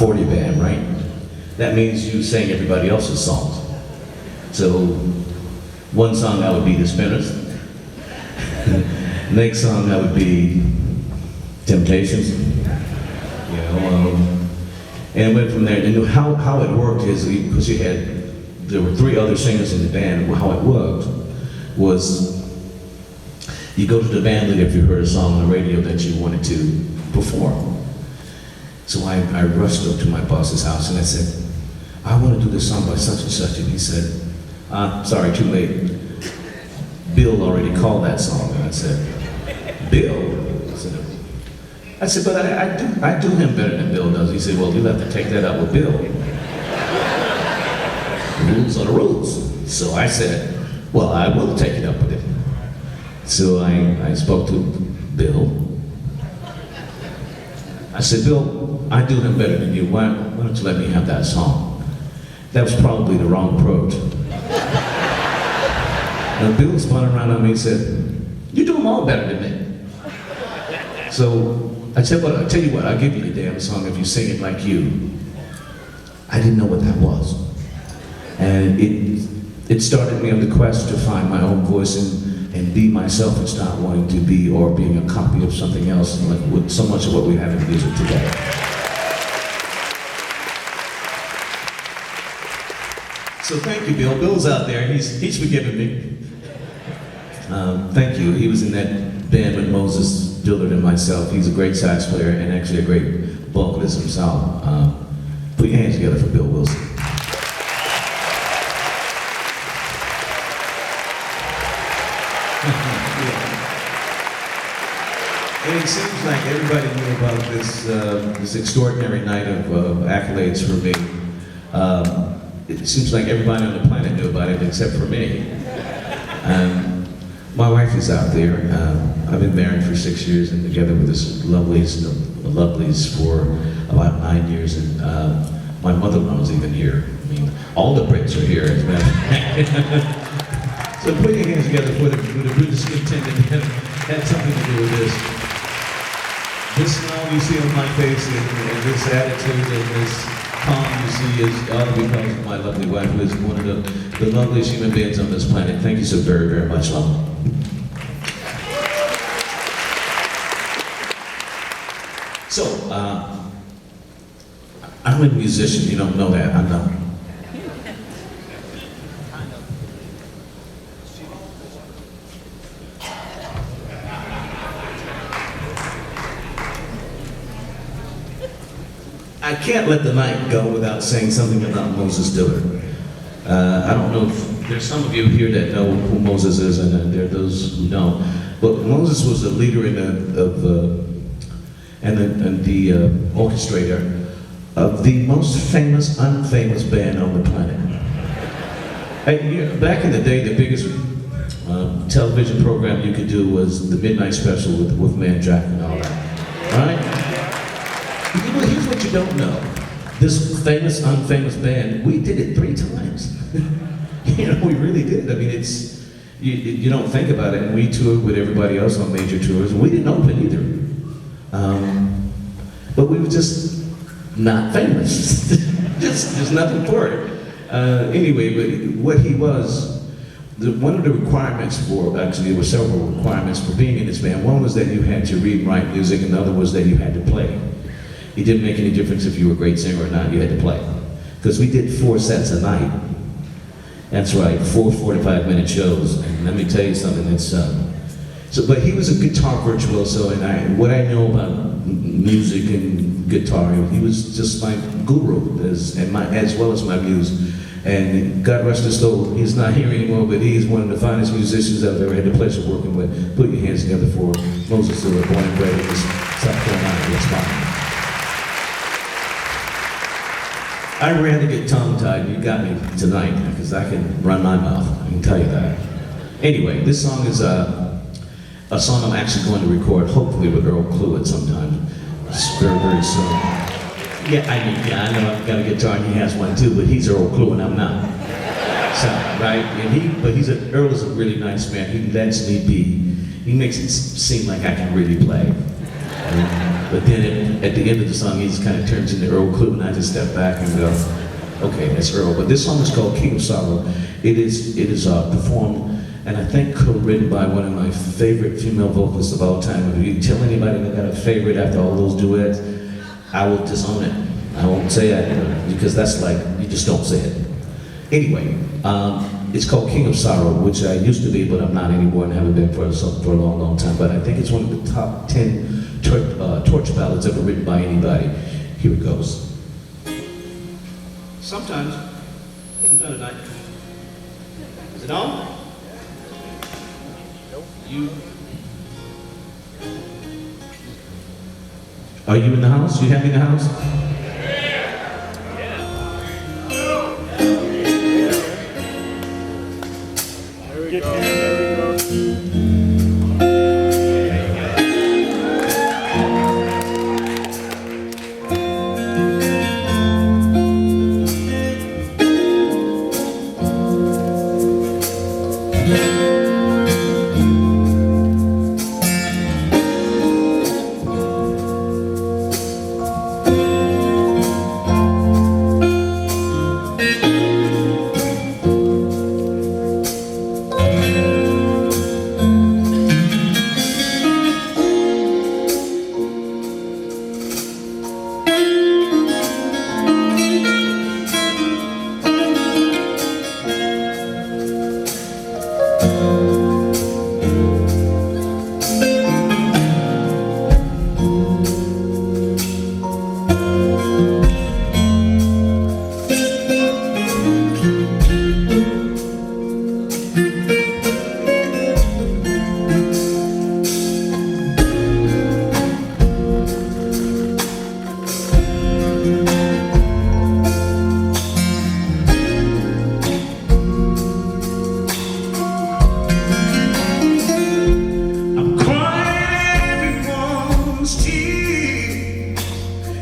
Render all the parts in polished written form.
40 band, right? That means you sang everybody else's songs. So one song that would be the Spinners. Next song that would be Temptations. You know, and it went from there. And how it worked is because there were 3 other singers in the band. How it worked was you go to the band leader if you heard a song on the radio that you wanted to perform. So I rushed up to my boss's house and I said, I want to do this song by such and such. And he said, sorry, too late. Bill already called that song. And I said, Bill? I said, but I do him better than Bill does. He said, well, you'll have to take that up with Bill. The rules are the rules. So I said, well, I will take it up with him. So I spoke to Bill. I said, Bill, I do him better than you. Why don't you let me have that song? That was probably the wrong approach. And Bill spun around on me and said, you do them all better than me. So I said, well, I'll tell you what, I'll give you the damn song if you sing it like you. I didn't know what that was. And it started me on the quest to find my own voice and be myself and stop wanting to be or being a copy of something else, like with so much of what we have in music today. So thank you, Bill. Bill's out there. He's forgiven me. Thank you. He was in that band with Moses, Dillard, and myself. He's a great sax player and actually a great vocalist himself. Put your hands together for Bill Wilson. And it seems like everybody knew about this extraordinary night of accolades for me. It seems like everybody on the planet knew about it except for me. My wife is out there. I've been married for 6 years and together with this lovelies for about 9 years. And my mother-in-law was even here. I mean, all the Brits are here, as a matter of fact. So put your hands together for the British contendant that had something to do with this. This smile you see on my face and this attitude and this calm you see is all because of my lovely wife, who is one of the loveliest human beings on this planet. Thank you so very, very much, love. So, I'm a musician. You don't know that. I'm not. I can't let the night go without saying something about Moses Dillard. I don't know if there's some of you here that know who Moses is, and there are those who don't. But Moses was a leader and the orchestrator of the most famous, unfamous band on the planet. Back in the day, the biggest television program you could do was the Midnight Special with Wolfman Jack and all that, right? Here's what you don't know. This famous, unfamous band, we did it 3 times. You know, we really did. I mean, you don't think about it, and we toured with everybody else on major tours, and we didn't open either. But we were just not famous. There's nothing for it. Anyway, but what he was, one of the requirements for, actually there were several requirements for being in this band. One was that you had to read and write music, and the other was that you had to play. It didn't make any difference if you were a great singer or not, you had to play. Because we did 4 sets a night. That's right, 4 45-minute shows. And let me tell you something, but he was a guitar virtuoso, and what I know about music and guitar, he was just my guru, as well as my muse. And God rest his soul, he's not here anymore, but he is one of the finest musicians I've ever had the pleasure of working with. Put your hands together for Moses Dillard, born and bred in South Carolina. That's fine. I rarely get tongue-tied. You got me tonight, because I can run my mouth, I can tell you that. Anyway, this song is a song I'm actually going to record, hopefully with Earl Cluett sometime, very, very soon. Yeah, I know I've got a guitar and he has one too, but he's Earl Cluett and I'm not. So, right? And Earl is a really nice man. He lets me be. He makes it seem like I can really play. But then at the end of the song, he just kind of turns into Earl Clue, and I just step back and go, okay, that's Earl. But this song is called King of Sorrow. It is performed, and I think co-written by one of my favorite female vocalists of all time. If you tell anybody that got a favorite after all those duets, I will disown it. I won't say it, because that's like, you just don't say it. Anyway, it's called King of Sorrow, which I used to be, but I'm not anymore and haven't been for a long, long time. But I think it's one of the top 10 torch ballads ever written by anybody. Here it goes. Sometimes at night. Is it on? Are you in the house? You have me in the house? There we go.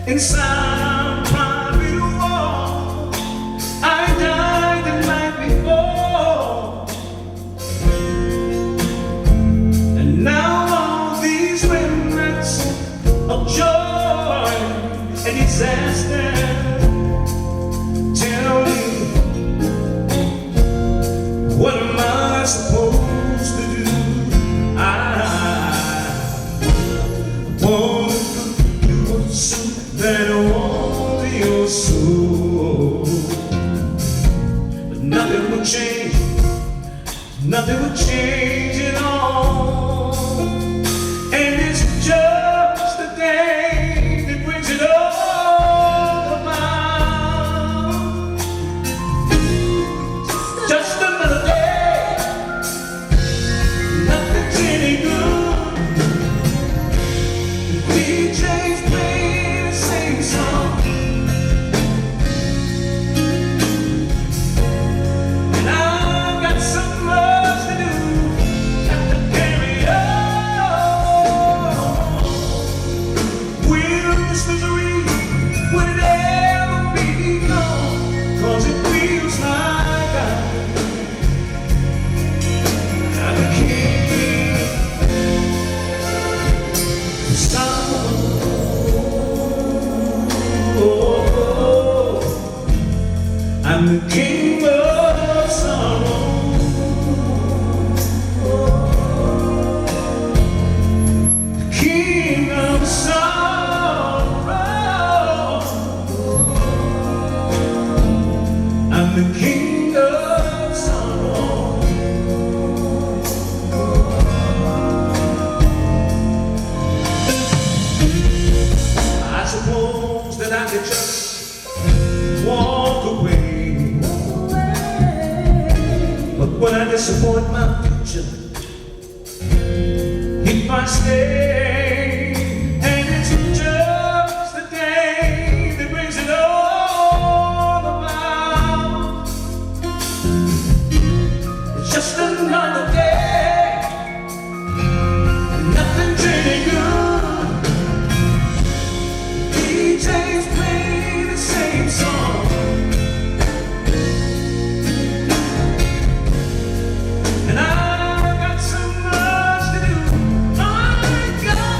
Inside private wall, I died the night before, and now all these remnants of joy and disaster tell me, what am I supposed to do? I want to do that I want your soul, but nothing will change, nothing will change at all, and it's just a day that brings it all about. Just another day, nothing's any good. The DJ's playing the same song, and I've got so much to do, got to carry on. Will this misery, will it ever be gone? 'Cause it feels like I'm the king of sorrow. I'm the king of sorrow. The king of sorrow. I'm the king of sorrow. I suppose that I could just walk away, but when I disappoint my future, if I stay, and it's just the day that brings it all about. It's just another day, nothing's any good. DJs play the same song, and I've got so much to do. I got